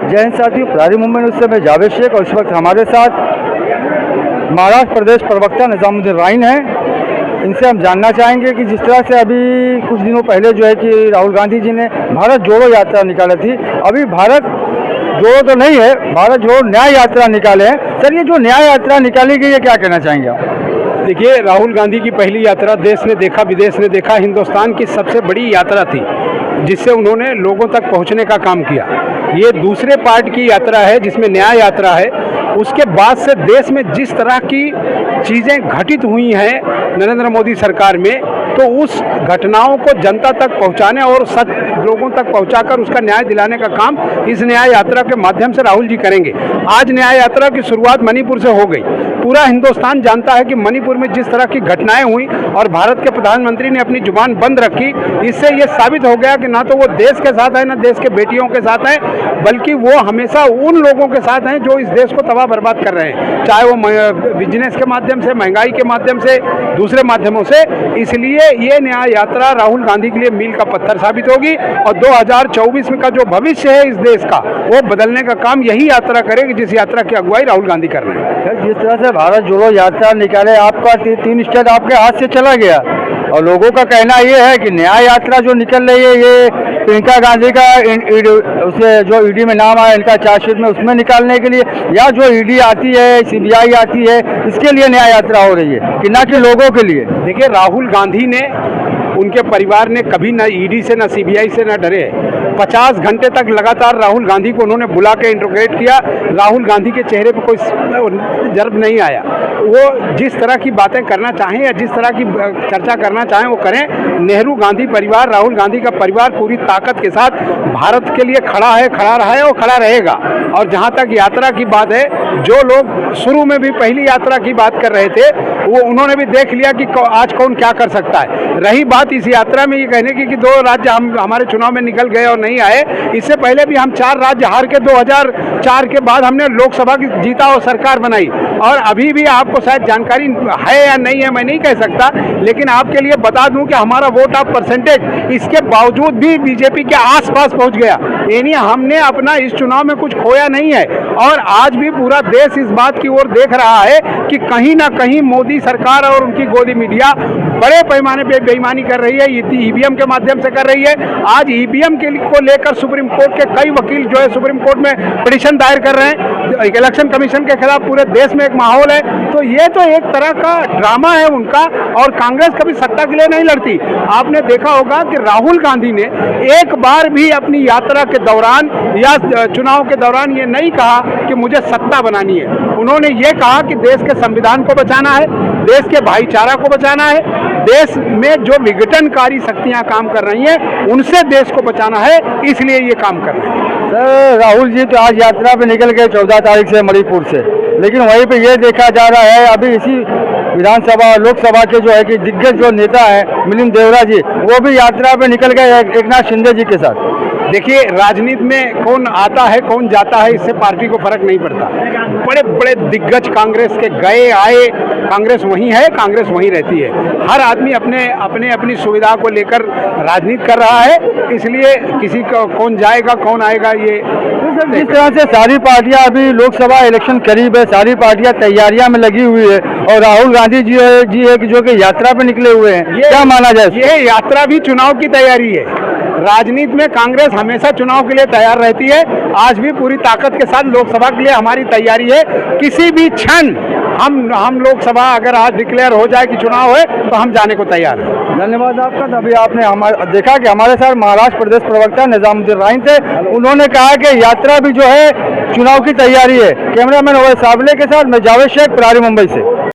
जय हिंद साथियों, प्रहरी मुंबई न्यूज़ से मैं जावेद शेख और इस वक्त हमारे साथ महाराष्ट्र प्रदेश प्रवक्ता निजामुद्दीन राइन हैं। इनसे हम जानना चाहेंगे कि जिस तरह से अभी कुछ दिनों पहले जो है कि राहुल गांधी जी ने भारत जोड़ो यात्रा निकाली थी, अभी भारत जोड़ो तो नहीं है, भारत जोड़ो न्याय यात्रा निकाले हैं। सर, ये जो न्याय यात्रा निकाली गई है, क्या कहना चाहेंगे आप? देखिए, राहुल गांधी की पहली यात्रा देश ने देखा विदेश ने देखा, हिंदुस्तान की सबसे बड़ी यात्रा थी जिससे उन्होंने लोगों तक पहुंचने का काम किया। ये दूसरे पार्ट की यात्रा है जिसमें न्याय यात्रा है। उसके बाद से देश में जिस तरह की चीज़ें घटित हुई हैं नरेंद्र मोदी सरकार में, तो उस घटनाओं को जनता तक पहुंचाने और सच लोगों तक पहुंचाकर उसका न्याय दिलाने का काम इस न्याय यात्रा के माध्यम से राहुल जी करेंगे। आज न्याय यात्रा की शुरुआत मणिपुर से हो गई। पूरा हिंदुस्तान जानता है कि मणिपुर में जिस तरह की घटनाएं हुई और भारत के प्रधानमंत्री ने अपनी जुबान बंद रखी, इससे ये साबित हो गया कि ना तो वो देश के साथ है ना देश के बेटियों के साथ है, बल्कि वो हमेशा उन लोगों के साथ हैं जो इस देश को तबाह बर्बाद कर रहे हैं, चाहे वो बिजनेस के माध्यम से, महंगाई के माध्यम से, दूसरे माध्यमों से। इसलिए ये न्याय यात्रा राहुल गांधी के लिए मील का पत्थर साबित होगी और 2024 का जो भविष्य है इस देश का, वो बदलने का काम यही यात्रा करेगी जिस यात्रा की अगुवाई राहुल गांधी कर रहे हैं। जिस तरह से भारत जोड़ो यात्रा निकाले, आपका 3 स्टेट आपके हाथ से चला गया और लोगों का कहना ये है कि न्याय यात्रा जो निकल रही है, ये प्रियंका गांधी का उसे जो ईडी में नाम आया इनका चार्जशीट में, उसमें निकालने के लिए, या जो ईडी आती है, सीबीआई आती है, इसके लिए न्याय यात्रा हो रही है कि ना कि लोगों के लिए? देखिए, राहुल गांधी ने, उनके परिवार ने कभी ना ईडी से ना सीबीआई से ना डरे। 50 घंटे तक लगातार राहुल गांधी को उन्होंने बुला के इंट्रोगेट किया। राहुल गांधी के चेहरे पर कोई जर्ब नहीं आया। वो जिस तरह की बातें करना चाहें या जिस तरह की चर्चा करना चाहें वो करें। नेहरू गांधी परिवार, राहुल गांधी का परिवार पूरी ताकत के साथ भारत के लिए खड़ा है, खड़ा रहा है और खड़ा रहेगा। और जहां तक यात्रा की बात है, जो लोग शुरू में भी पहली यात्रा की बात कर रहे थे, वो उन्होंने भी देख लिया कि आज कौन क्या कर सकता है। रही बात इस यात्रा में ये कहने की कि 2 राज्य हमारे चुनाव में निकल गए और नहीं आए, इससे पहले भी हम 4 राज्य हार के 2004 के बाद हमने लोकसभा की जीता और सरकार बनाई। और अभी भी आपको शायद जानकारी है या नहीं है, मैं नहीं कह सकता, लेकिन आपके लिए बता दूं कि हमारा वोट ऑफ परसेंटेज इसके बावजूद भी बीजेपी के आसपास पहुंच गया। यानी हमने अपना इस चुनाव में कुछ खोया नहीं है। और आज भी पूरा देश इस बात की ओर देख रहा है कि कहीं ना कहीं मोदी सरकार और उनकी गोदी मीडिया बड़े पैमाने पे बेईमानी कर रही है, ईवीएम के माध्यम से कर रही है। आज ईवीएम को लेकर सुप्रीम कोर्ट के कई वकील जो है सुप्रीम कोर्ट में पिटीशन दायर कर रहे हैं। इलेक्शन कमीशन के खिलाफ पूरे देश में एक माहौल है। तो ये तो एक तरह का ड्रामा है उनका, और कांग्रेस कभी सत्ता के लिए नहीं लड़ती। आपने देखा होगा कि राहुल गांधी ने एक बार भी अपनी यात्रा के दौरान या चुनाव के दौरान ये नहीं कहा कि मुझे सत्ता बनानी है। उन्होंने ये कहा कि देश के संविधान को बचाना है, देश के भाईचारा को बचाना है, देश में जो विघटनकारी शक्तियां काम कर रही हैं उनसे देश को बचाना है, इसलिए ये काम कर रहे हैं। सर, राहुल जी तो आज यात्रा पे निकल गए 14 तारीख से मणिपुर से, लेकिन वहीं पे ये देखा जा रहा है अभी इसी विधानसभा लोकसभा के जो है कि दिग्गज जो नेता है मिलिंद देवरा जी, वो भी यात्रा पे निकल गए एकनाथ शिंदे जी के साथ। देखिए, राजनीति में कौन आता है कौन जाता है इससे पार्टी को फर्क नहीं पड़ता। बड़े बड़े दिग्गज कांग्रेस के गए आए, कांग्रेस वहीं है, कांग्रेस वहीं रहती है। हर आदमी अपनी सुविधा को लेकर राजनीति कर रहा है, इसलिए किसी को कौन जाएगा कौन आएगा ये। जिस तरह से सारी पार्टियां अभी लोकसभा इलेक्शन करीब है, सारी पार्टियां तैयारियां में लगी हुई है और राहुल गांधी जी है कि जो कि यात्रा पे निकले हुए हैं, क्या माना जाए? ये यात्रा भी चुनाव की तैयारी है। राजनीति में कांग्रेस हमेशा चुनाव के लिए तैयार रहती है। आज भी पूरी ताकत के साथ लोकसभा के लिए हमारी तैयारी है। किसी भी क्षण हम लोकसभा अगर आज डिक्लेयर हो जाए कि चुनाव है तो हम जाने को तैयार हैं। धन्यवाद आपका। तभी आपने देखा कि हमारे साथ महाराष्ट्र प्रदेश प्रवक्ता निजामुद्दीन राइन थे। उन्होंने कहा कि यात्रा भी जो है चुनाव की तैयारी है। कैमरामैन ओवैस साबले के साथ मैं जावेद शेख, प्रहरी मुंबई से।